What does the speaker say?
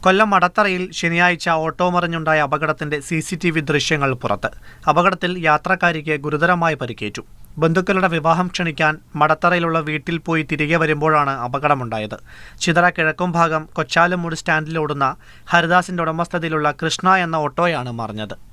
കൊല്ലം മടത്തറയിൽ ശനിയാഴ്ച ഓട്ടോ മറിഞ്ഞുണ്ടായ അപകടത്തിന്റെ CCTV ദൃശ്യങ്ങൾ പുറത്ത്. അപകടത്തിൽ യാത്രക്കാരിക്ക് ഗുരുതരമായി പരിക്കേറ്റു. ബന്ധുക്കളുടെ വിവാഹം ക്ഷണിക്കാൻ മടത്തറയിലുള്ള വീട്ടിൽ പോയി തിരികെ വരുമ്പോഴാണ് അപകടമുണ്ടായത്. ചിതറ കിഴക്കുംഭാഗം കൊച്ചാലമൂട് സ്റ്റാൻഡിലോടുന്ന ഹരിദാസിന്റെ ഉടമസ്ഥതയിലുള്ള കൃഷ്ണ എന്ന ഓട്ടോയാണ് മറിഞ്ഞത്.